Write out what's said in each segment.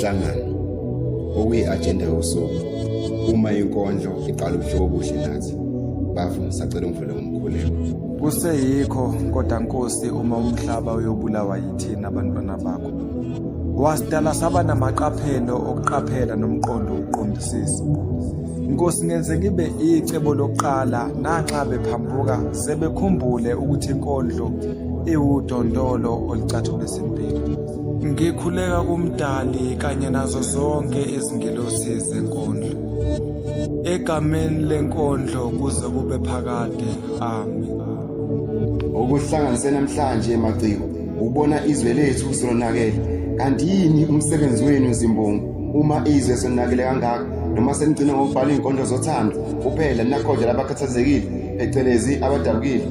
umhlangano okuyi-agenda yosuku. Uma inkondlo iqala ubuhlobo obuhle nathi bafu sacela ungivule ngomkhuleko. Kuseyikho kodwa Nkosi, uma umhlaba uyobulawa yithina abantwana bakho. Wasidala saba namaqaphelo okuqaphela nomqondo uqondisisa. Nkosi, ngenze ngibe icebo lokuqala nanxa bephambuka sebekhumbule ukuthi inkondlo iwudondolo olucathulisa impilo. Ngikhuleka kumdali kanye nazo zonke izingelosi zenkondlo. Egameni lenkondlo kuze kube phakade. Amen. Okuhlanganise namhlanje Maciko, ubona izwe lethu silonakele. Kanti yini umsebenzi wenu Zimbongo uma izwe sonakele kangaka? Noma senigcina ngokubhala inkondlo zothando kuphela nakhoja labakhathazekile phecelezi abadabukile?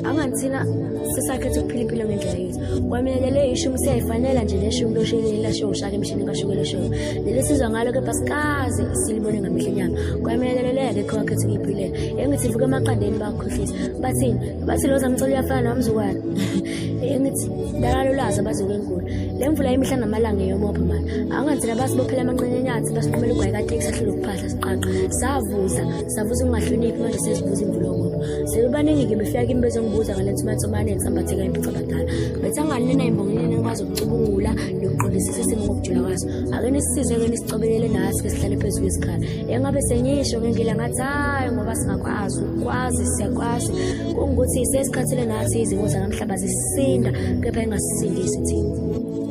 Angathina sisakhetha ukuphila impilo ngendlela yethu. Kwamina le ishumi siyayifanela nje leshumi loshilini lashoshaka emishini kashukela shoko. Leli sizwa ngalo kepha sikaze silibone ngamehlo enyama. Kwamina leke kho wakhetha ukuyiphilela. Engithi vuka emaqandeni bakukhohlisa. Bathi lo zamcela uyafana nomzukwana. Engithi dalalo laza bazokenkulu. Le mvula imihla namalanga eyomopha manje. Angathina basibophela amanqenye nyathi basiphumela ugwayi kade kusahlula ukuphahla siqaqa. Savuza ungahloniphi manje sesivuza imvulo ngoba. Sebebaningi ke befika kimi bezongibuza ngalentumathomane engisambatheka impilo abadala. Bethanganina imbongeni nikwazi ukucubungula nokuqondisisa isimo ngokujula kwaso. Ake nisisize ke nisicobelele nathi ke sihlale phezulu kwesikhala. Engabe senyisho ngengila ngathi hayi ngoba singakwazi ukwazi siyakwazi. Kungukuthi sesikhathile nathi izimo zanamhlaba zisinda kepha engasisindisi thina.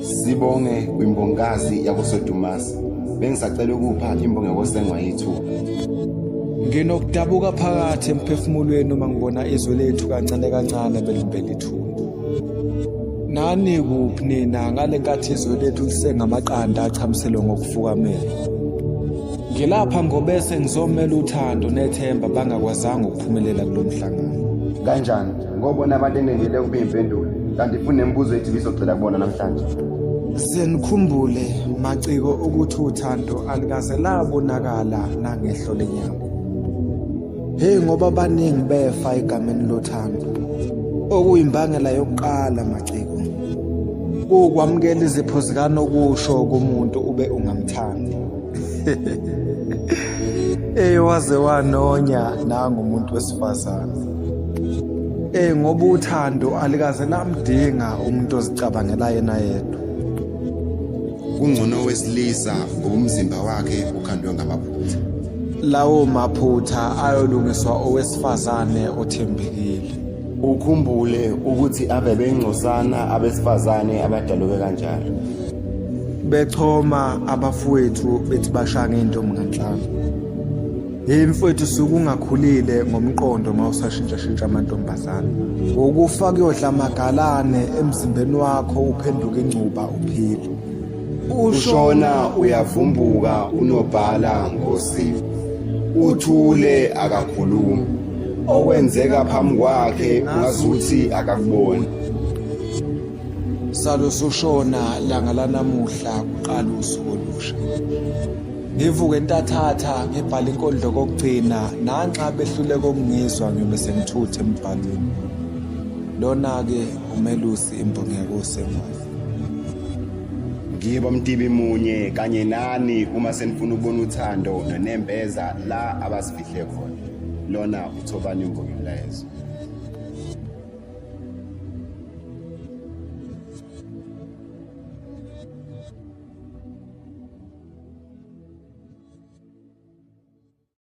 Sibonge kwimbongazi yakosodumasi. Bengisacela ukupha imbongeko sengwa yethu. Nginokudabuka phakathi emphefumulweni uma ngibona izwe lethu kancane belimbele ithuna. Nani kuphi nina ngale nkathi izwe lethu lisengamaqanda achamiselwe ngokufukamela? Ngilapha ngobese ngizomela uthando nethemba bangakwazanga ukuphumelela kulomhlangano. Kanjani ngobona abantu enengile kube impendulo kanti futhi nembuzo ethi bisocela kubona namhlanje. Senikhumbule Maciko ukuthi uthando alikaze labonakala nangehlo lenyama. Hey ngoba baningi befa egameni lothando. Okuyimbangela yokuqala Maciko. Ukwamukela izipho zikano kusho kumuntu ube ungamthandi. Waze wanonya nangumuntu wesifazane. Ngoba uthando alikaze lamdinga umuntu ozicabangela yena yedwa. Kungcono wesilisa ngoba umzimba wakhe ukhandwe ngamaphutha. Lawo maphutha ayolungiswa owesifazane othembekile. Ukhumbule ukuthi ave bengcosana abesifazane abadalwe kanjalo. Bechoma abafowethu bethi bashaya ngentombi nganhlanga. Mfowethu sukungakhulile ngomqondo mawusashintsha amantombazana. Ukufa kuyodla amagalane emzimbeni wakho uphenduka ingcuba uphile. Ushona uyavumbuka unobhala ngosipho. Uthule akakhulumi. Okwenzeka phambi kwakhe ungazuthi akakuboni. Salo sushona langa lanamuhla kuqala usuku olusha. Ngivuke entathatha ngibhala inkondlo kokugcina nanxa behluleka ukungizwa ngibe sengithuthe embhalweni. Lona ke umelusi imbongeko sengwazi. Ngiba umtibi munye kanye nani uma senifuna ukubona uthando nonembeza la abasifihle khona. Lona uThobani imbongelayezo.